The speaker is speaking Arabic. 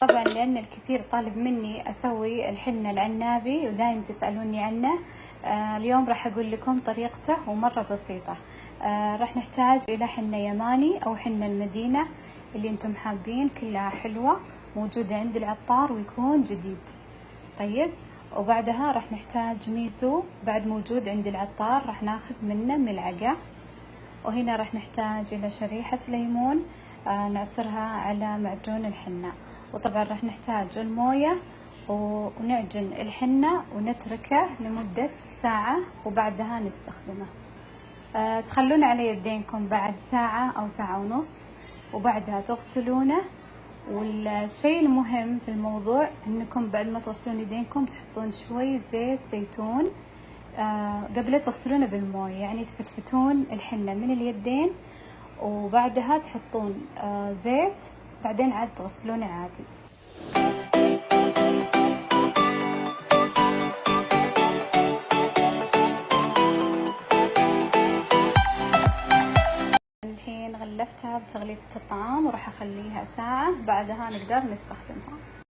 طبعا لأن الكثير طالب مني أسوي الحنة العنابي ودايم تسألوني عنه. اليوم راح أقول لكم طريقته ومرة بسيطة. راح نحتاج إلى حنة يماني أو حنة المدينة اللي انتم حابين، كلها حلوة، موجودة عند العطار ويكون جديد. طيب، وبعدها راح نحتاج ميسو بعد موجود عند العطار، راح ناخذ منه ملعقة. وهنا راح نحتاج إلى شريحة ليمون نعصرها على معجون الحنة. وطبعا راح نحتاج الموية ونعجن الحنة ونتركه لمدة ساعة وبعدها نستخدمه. تخلون على يدينكم بعد ساعة أو ساعة ونص وبعدها تغسلونه. والشيء المهم في الموضوع انكم بعد ما تغسلون يدينكم تحطون شوي زيت زيتون قبل تغسلونه بالمويه، يعني تفتفتون الحنة من اليدين وبعدها تحطون زيت، بعدين عاد تغسلونه عادي. الحين غلفتها بتغليفة الطعام وراح اخليها ساعة، بعدها نقدر نستخدمها.